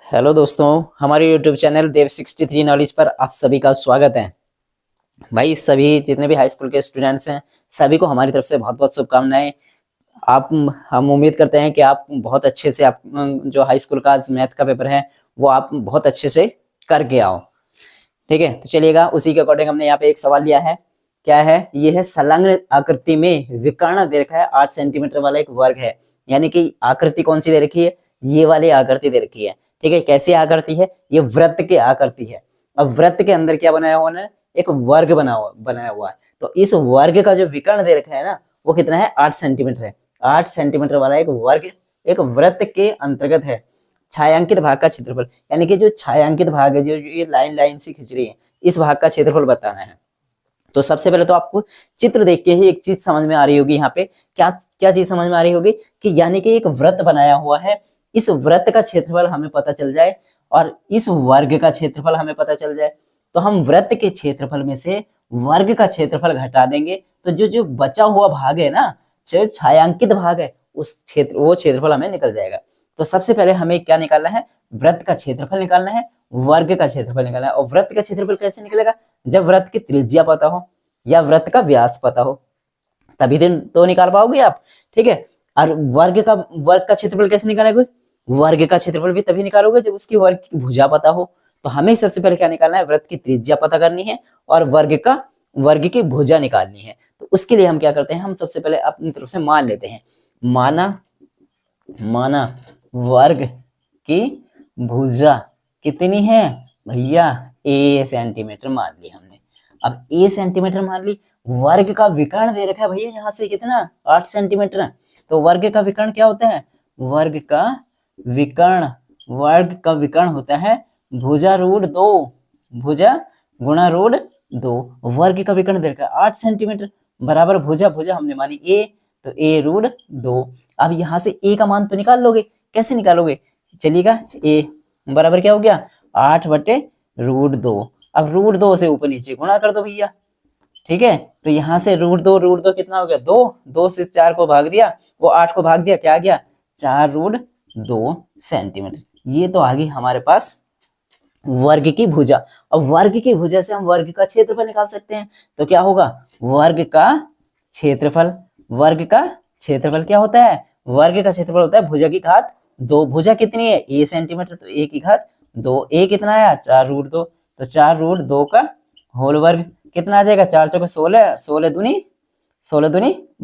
Hello दोस्तों, हमारे YouTube channel देव 63 knowledge पर आप सभी का स्वागत है। भाई सभी जितने भी हाई स्कूल के स्टूडेंट्स हैं सभी को हमारी तरफ से बहुत बहुत शुभकामनाएं। आप हम उम्मीद करते हैं कि आप बहुत अच्छे से आप जो हाई स्कूल का मैथ का पेपर है वो आप बहुत अच्छे से करके आओ। ठीक है, तो चलिएगा उसी के अकॉर्डिंग हमने यहाँ पे एक सवाल लिया है। क्या है ये? है संलग्न आकृति में विकर्ण दे रखा है 8 सेंटीमीटर वाला एक वर्ग है। यानी कि आकृति कौन सी दे रखी है? ये वाली आकृति दे रखी है। ठीक है, कैसी आकृति है? ये वृत्त की आकृति है। अब वृत्त के अंदर क्या बनाया हुआ है? एक वर्ग बनाया हुआ है। तो इस वर्ग का जो विकर्ण दे रखा है ना वो कितना है? 8 सेंटीमीटर है। 8 सेंटीमीटर वाला एक वर्ग एक वृत्त के अंतर्गत है। छायांकित भाग का क्षेत्रफल, यानी कि जो छायांकित भाग है, जो ये लाइन लाइन से खिंच रही है, इस भाग का क्षेत्रफल बताना है। तो सबसे पहले तो आपको चित्र देख के ही एक चीज समझ में आ रही होगी। यहाँ पे क्या क्या चीज समझ में आ रही होगी कि यानी कि एक वृत्त बनाया हुआ है, इस वृत्त का क्षेत्रफल हमें पता चल जाए और इस वर्ग का क्षेत्रफल हमें पता चल जाए, तो हम वृत्त के क्षेत्रफल में से वर्ग का क्षेत्रफल घटा देंगे, तो जो जो बचा हुआ भाग है ना, जो छायांकित भाग है, उस वो क्षेत्रफल हमें निकल जाएगा। तो सबसे पहले हमें क्या निकालना है? वृत्त का क्षेत्रफल निकालना है, वर्ग का क्षेत्रफल निकालना है। और वृत्त का क्षेत्रफल कैसे निकलेगा? जब वृत्त की त्रिज्या पता हो या वृत्त का व्यास पता हो, तभी तो निकाल पाओगे आप। ठीक है, और वर्ग का क्षेत्रफल कैसे निकालोगे? वर्ग का क्षेत्रफल भी तभी निकालोगे जब उसकी वर्ग की भुजा पता हो। तो हमें सबसे पहले क्या निकालना है? वृत्त की त्रिज्या पता करनी है और वर्ग की भुजा निकालनी है। तो उसके लिए हम क्या करते हैं? हम सबसे पहले अपनी तरफ से मान लेते हैं। माना वर्ग की भुजा कितनी है भैया? ए सेंटीमीटर मान ली हमने। अब ए सेंटीमीटर मान ली, वर्ग का विकर्ण दे रखा है भैया यहाँ से कितना? 8 सेंटीमीटर। तो वर्ग का विकर्ण क्या होता है? वर्ग का विकर्ण होता है भुजा रूट 2, भुजा गुणा रूट 2। वर्ग का विकर्ण दे रखा है 8 सेंटीमीटर बराबर भुजा हमने मानी ए, तो ए रूट 2। अब यहाँ से ए का मान तो निकाल लोगे, कैसे निकालोगे? चलिएगा, ए बराबर क्या हो गया? 8 बटे रूट 2। अब रूट 2 से ऊपर नीचे गुणा कर दो भैया। ठीक है, तो यहाँ से रूट दो कितना हो गया? 2 से 4 को भाग दिया, वो 8 को भाग दिया, क्या आ गया? 4 रूट 2 सेंटीमीटर। ये तो आ गई हमारे पास वर्ग की भुजा। अब वर्ग की भुजा से हम वर्ग का क्षेत्रफल निकाल सकते हैं। तो क्या होगा? वर्ग का क्षेत्रफल क्या होता है? वर्ग का क्षेत्रफल होता है भुजा की घात 2। भुजा कितनी है? ए सेंटीमीटर, तो ए की घात 2। ए कितना आया? 4 रूट 2, तो 4 रूट 2 का होल वर्ग कितना आ जाएगा? 4 चौके 16, 16 दूनी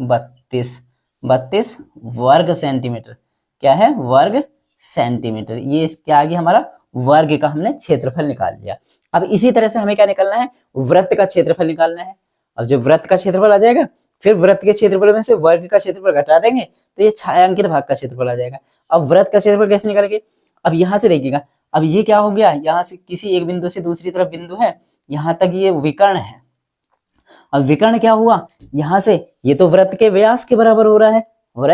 32 वर्ग सेंटीमीटर। क्या है? वर्ग सेंटीमीटर। ये क्या आ गया हमारा? वर्ग का हमने क्षेत्रफल निकाल लिया। अब इसी तरह से हमें क्या निकालना है? वृत्त का क्षेत्रफल निकालना है। अब जब वृत्त का क्षेत्रफल आ जाएगा, फिर वृत्त के क्षेत्रफल में से वर्ग का क्षेत्रफल घटा देंगे, तो ये छायांकित भाग का क्षेत्रफल आ जाएगा। अब वृत्त का क्षेत्रफल कैसे निकालेंगे? अब यहाँ से देखिएगा, अब ये क्या हो गया? यहाँ से किसी एक बिंदु से दूसरी तरफ बिंदु है, यहाँ तक ये विकर्ण है। अब विकर्ण क्या हुआ? यहाँ से ये तो वृत्त के व्यास के बराबर हो रहा है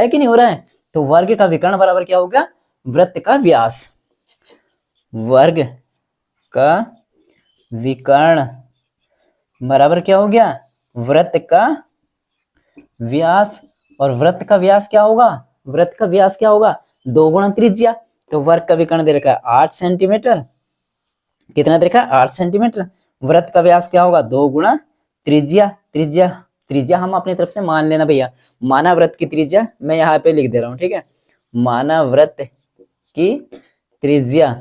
कि नहीं हो रहा है? तो वर्ग का विकर्ण बराबर क्या होगा? वृत्त का व्यास। वर्ग का विकर्ण बराबर क्या हो गया? वृत्त का व्यास। और वृत्त का व्यास क्या होगा? वृत्त का व्यास क्या होगा? 2 गुणा त्रिज्या। तो वर्ग का विकर्ण दे रखा है 8 सेंटीमीटर। कितना दे रखा है? 8 सेंटीमीटर। वृत्त का व्यास क्या होगा? 2 गुणा त्रिज्या हम अपनी तरफ से मान लेना भैया। माना वृत्त की त्रिज्या मैं यहाँ पे लिख दे रहा हूँ। ठीक है, माना वृत्त की त्रिज्या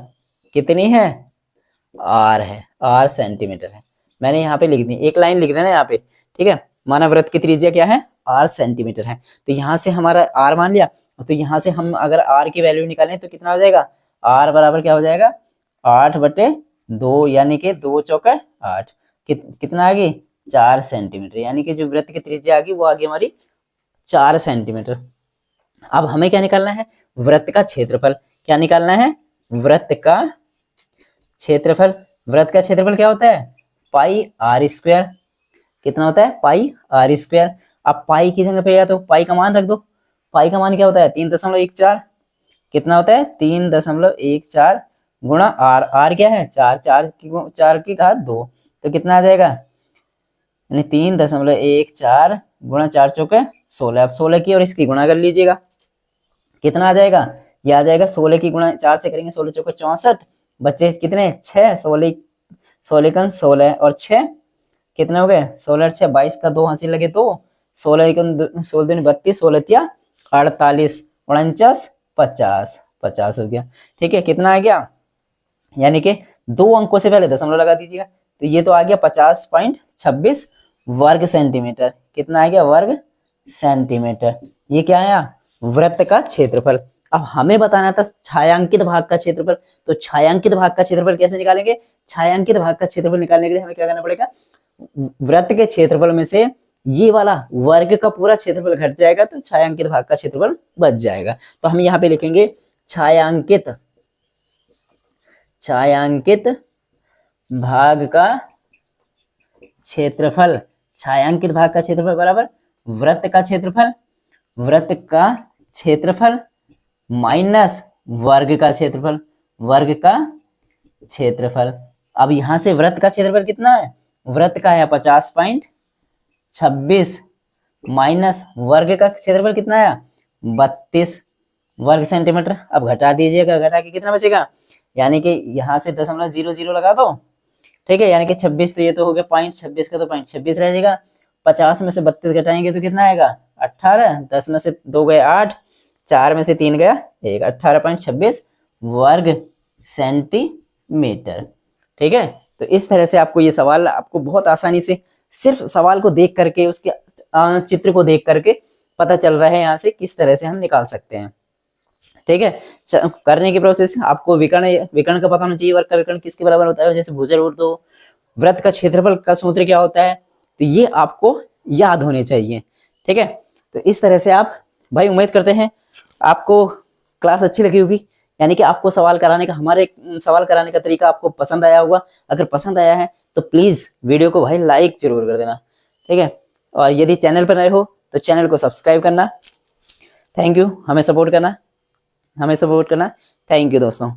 कितनी है? आर है, 8 सेंटीमीटर है। मैंने यहाँ पे लिख दी, एक लाइन लिख देना यहाँ पे। ठीक है, माना वृत्त की त्रिज्या क्या है? 8 सेंटीमीटर है। तो यहाँ से हमारा आर मान लिया, तो यहाँ से हम अगर आर की वैल्यू निकालें तो कितना हो जाएगा? आर बराबर क्या हो जाएगा? 8 बटे 2, यानी कि 2 चौका 8। कितना आ गई? 4 सेंटीमीटर। यानी कि जो वृत्त की त्रिज्या आ गई वो आ गई हमारी 4 सेंटीमीटर। अब हमें क्या निकालना है? वृत्त का क्षेत्रफल। क्या निकालना है? वृत्त का क्षेत्रफल। वृत्त का क्षेत्रफल क्या होता है? पाई आर स्क्वायर। कितना होता है? पाई आर स्क्वायर। अब पाई की जगह पे या तो पाई का मान रख दो। पाई का मान क्या होता है? 3.14। कितना होता है? 3.14 गुणा आर। आर क्या है? 4 की घात 2। तो कितना आ जाएगा? 3.14 गुणा 4 चौके 16। अब 16 की और इसकी गुणा कर लीजिएगा, कितना आ जाएगा? ये आ जाएगा 16 की गुणा 4 से करेंगे, 16 चौके 64, बच्चे कितने 6, 16 16 16 और 6 कितने हो गए 16 6 22 का 2 हंसी लगे तो 16 16 32 16 या 48 49 50 50 हो गया। ठीक है, कितना आ गया, यानी कि 2 अंकों से पहले दशमलव लगा दीजिएगा, तो ये तो आ गया 50.26 वर्ग सेंटीमीटर। कितना आ गया वर्ग सेंटीमीटर। ये क्या आया वृत्त का क्षेत्रफल। अब हमें बताना था छायांकित भाग का क्षेत्रफल, तो छायांकित भाग का क्षेत्रफल कैसे निकालेंगे, छायांकित भाग का क्षेत्रफल निकालने के लिए हमें क्या करना पड़ेगा, वृत्त के क्षेत्रफल में से ये वाला वर्ग का पूरा क्षेत्रफल घट जाएगा तो छायांकित भाग का क्षेत्रफल बच जाएगा। तो हम यहाँ पे लिखेंगे छायांकित भाग का क्षेत्रफल, छायांकित भाग का क्षेत्रफल बराबर वृत्त का क्षेत्रफल माइनस वर्ग का क्षेत्रफल, अब यहां से वृत्त का क्षेत्रफल कितना है, वृत्त का है 50.26 माइनस वर्ग का क्षेत्रफल कितना है 32 वर्ग सेंटीमीटर। अब घटा दीजिएगा, घटा के कितना बचेगा, यानी कि यहाँ से 0.00 लगा दो। ठीक है, यानी कि 26 तो ये तो हो गया 0.26 का तो 0.26 रह जाएगा। 50 में से 32 घटाएंगे तो कितना आएगा 18, 10 में से 2 गए 8, 4 में से 3 गया 1, 18.26 वर्ग सेंटीमीटर। ठीक है, तो इस तरह से आपको ये सवाल आपको बहुत आसानी से सिर्फ सवाल को देख करके उसके चित्र को देख करके पता चल रहा है यहाँ से किस तरह से हम निकाल सकते हैं। ठीक है, करने की प्रोसेस आपको विकर्ण का पता होना चाहिए। वर्ग का विकर्ण किसके बराबर होता है, जैसे भुजा रूट 2, वृत्त का क्षेत्रफल का सूत्र क्या होता है, तो ये आपको याद होने चाहिए। ठीक है, तो इस तरह से आप भाई उम्मीद करते हैं आपको क्लास अच्छी लगी होगी, यानी कि आपको सवाल कराने का हमारे सवाल कराने का तरीका आपको पसंद आया होगा। अगर पसंद आया है तो प्लीज वीडियो को भाई लाइक जरूर कर देना। ठीक है, और यदि चैनल पर नए हो तो चैनल को सब्सक्राइब करना। थैंक यू, हमें सपोर्ट करना। थैंक यू दोस्तों।